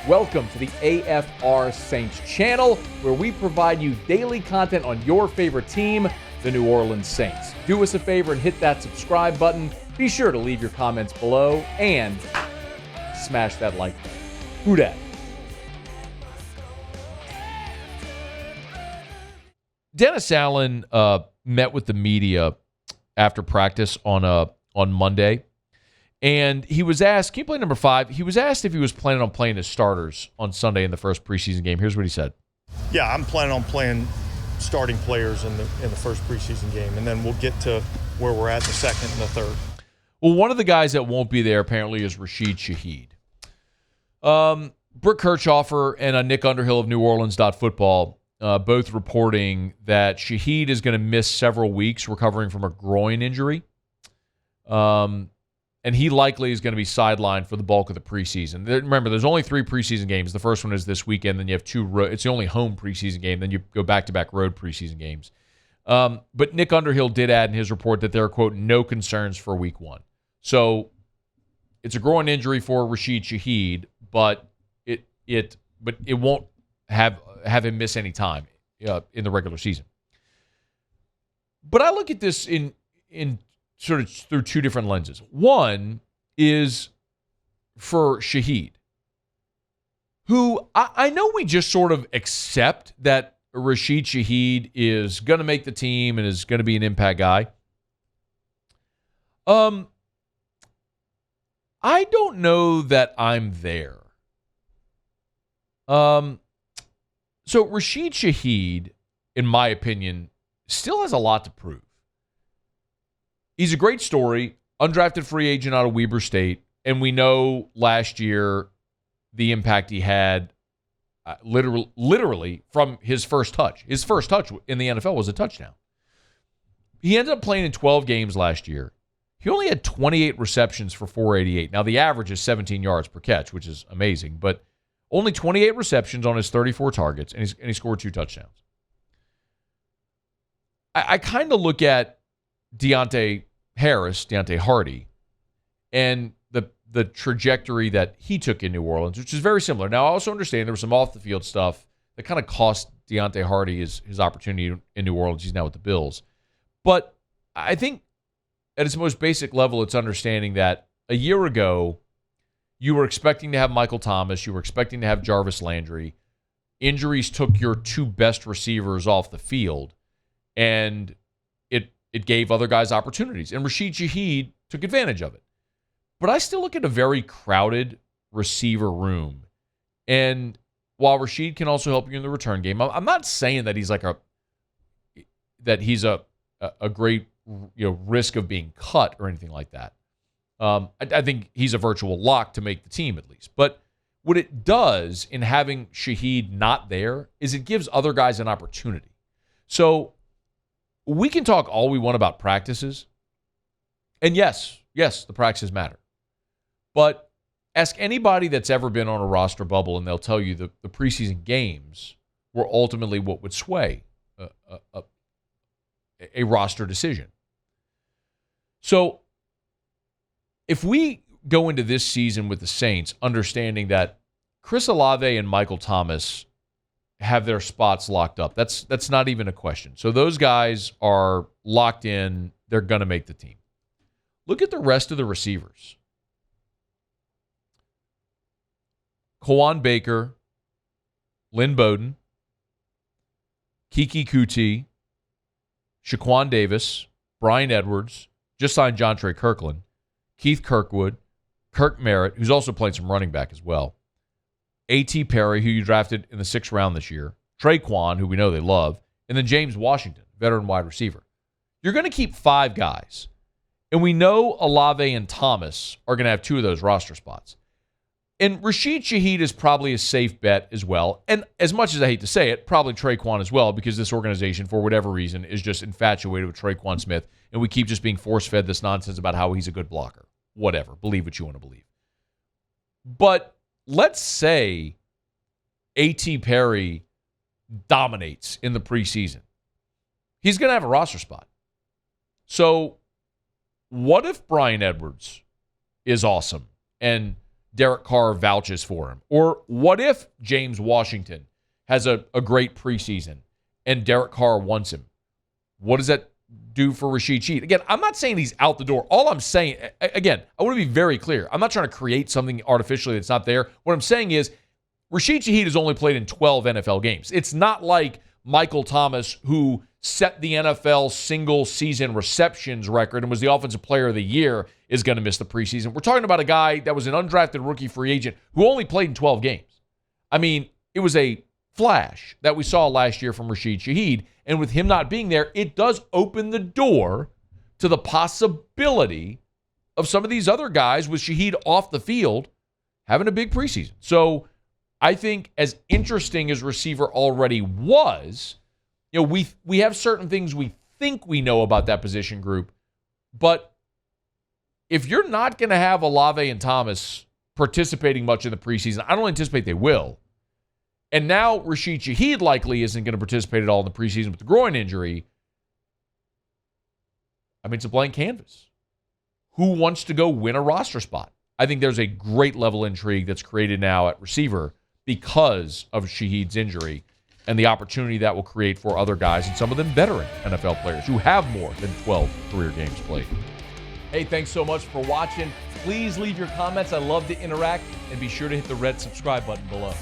Welcome to the AFR Saints channel, where we provide you daily content on your favorite team, the New Orleans Saints. Do us a favor and hit that subscribe button. Be sure to leave your comments below and smash that like button. Who dat? Dennis Allen met with the media after practice on Monday, and he was asked, can you play number 5? He was asked if he was planning on playing his starters on Sunday in the first preseason game. Here's what he said. Yeah, I'm planning on playing starting players in the first preseason game, and then we'll get to where we're at the second and the third. Well, one of the guys that won't be there apparently is Rashid Shaheed. Brooke Kirchhoffer and Nick Underhill of NewOrleans.football both reporting that Shaheed is going to miss several weeks recovering from a groin injury. And he likely is going to be sidelined for the bulk of the preseason. Remember, there's only 3 preseason games. The first one is this weekend. Then you have 2 it's the only home preseason game. Then you go back-to-back road preseason games. But Nick Underhill did add in his report that there are, quote, no concerns for week 1. So it's a groin injury for Rashid Shaheed, but it won't have him miss any time in the regular season. But I look at this in sort of through 2 different lenses. One is for Shaheed, who I know we just sort of accept that Rashid Shaheed is going to make the team and is going to be an impact guy. I don't know that I'm there. So Rashid Shaheed, in my opinion, still has a lot to prove. He's a great story, undrafted free agent out of Weber State, and we know last year the impact he had literally from his first touch. His first touch in the NFL was a touchdown. He ended up playing in 12 games last year. He only had 28 receptions for 488. Now, the average is 17 yards per catch, which is amazing, but only 28 receptions on his 34 targets, and he scored 2 touchdowns. I kind of look at Deontay Hardy, and the trajectory that he took in New Orleans, which is very similar. Now, I also understand there was some off-the-field stuff that kind of cost Deontay Hardy his opportunity in New Orleans. He's now with the Bills. But I think at its most basic level, it's understanding that a year ago, you were expecting to have Michael Thomas. You were expecting to have Jarvis Landry. Injuries took your 2 best receivers off the field, and it gave other guys opportunities. And Rashid Shaheed took advantage of it. But I still look at a very crowded receiver room. And while Rashid can also help you in the return game, I'm not saying that he's a great risk of being cut or anything like that. I think he's a virtual lock to make the team at least. But what it does in having Shaheed not there is it gives other guys an opportunity. So we can talk all we want about practices. And yes, the practices matter. But ask anybody that's ever been on a roster bubble, and they'll tell you the preseason games were ultimately what would sway a roster decision. So if we go into this season with the Saints understanding that Chris Olave and Michael Thomas have their spots locked up, that's not even a question. So those guys are locked in. They're going to make the team. Look at the rest of the receivers. Kawan Baker, Lynn Bowden, Kiki Kuti, Shaquan Davis, Brian Edwards, just signed John Trey Kirkland, Keith Kirkwood, Kirk Merritt, who's also played some running back as well, A.T. Perry, who you drafted in the 6th round this year, Tre'Quan, who we know they love, and then James Washington, veteran wide receiver. You're going to keep 5 guys, and we know Olave and Thomas are going to have 2 of those roster spots. And Rashid Shaheed is probably a safe bet as well. And as much as I hate to say it, probably Tre'Quan as well, because this organization, for whatever reason, is just infatuated with Tre'Quan Smith, and we keep just being force-fed this nonsense about how he's a good blocker. Whatever. Believe what you want to believe. But let's say A.T. Perry dominates in the preseason. He's going to have a roster spot. So what if Brian Edwards is awesome and Derek Carr vouches for him? Or what if James Washington has a great preseason and Derek Carr wants him? What does that do for Rashid Shaheed? Again, I'm not saying he's out the door. All I'm saying, again, I want to be very clear. I'm not trying to create something artificially that's not there. What I'm saying is Rashid Shaheed has only played in 12 NFL games. It's not like Michael Thomas, who set the NFL single-season receptions record and was the Offensive Player of the Year, is going to miss the preseason. We're talking about a guy that was an undrafted rookie free agent who only played in 12 games. I mean, it was a flash that we saw last year from Rashid Shaheed, and with him not being there, it does open the door to the possibility of some of these other guys with Shaheed off the field having a big preseason. So I think as interesting as receiver already was, we have certain things we think we know about that position group, but if you're not going to have Olave and Thomas participating much in the preseason, I don't anticipate they will. And now Rashid Shaheed likely isn't going to participate at all in the preseason with the groin injury. I mean, it's a blank canvas. Who wants to go win a roster spot? I think there's a great level of intrigue that's created now at receiver because of Shaheed's injury and the opportunity that will create for other guys, and some of them veteran NFL players who have more than 12 career games played. Hey, thanks so much for watching. Please leave your comments. I love to interact, and be sure to hit the red subscribe button below.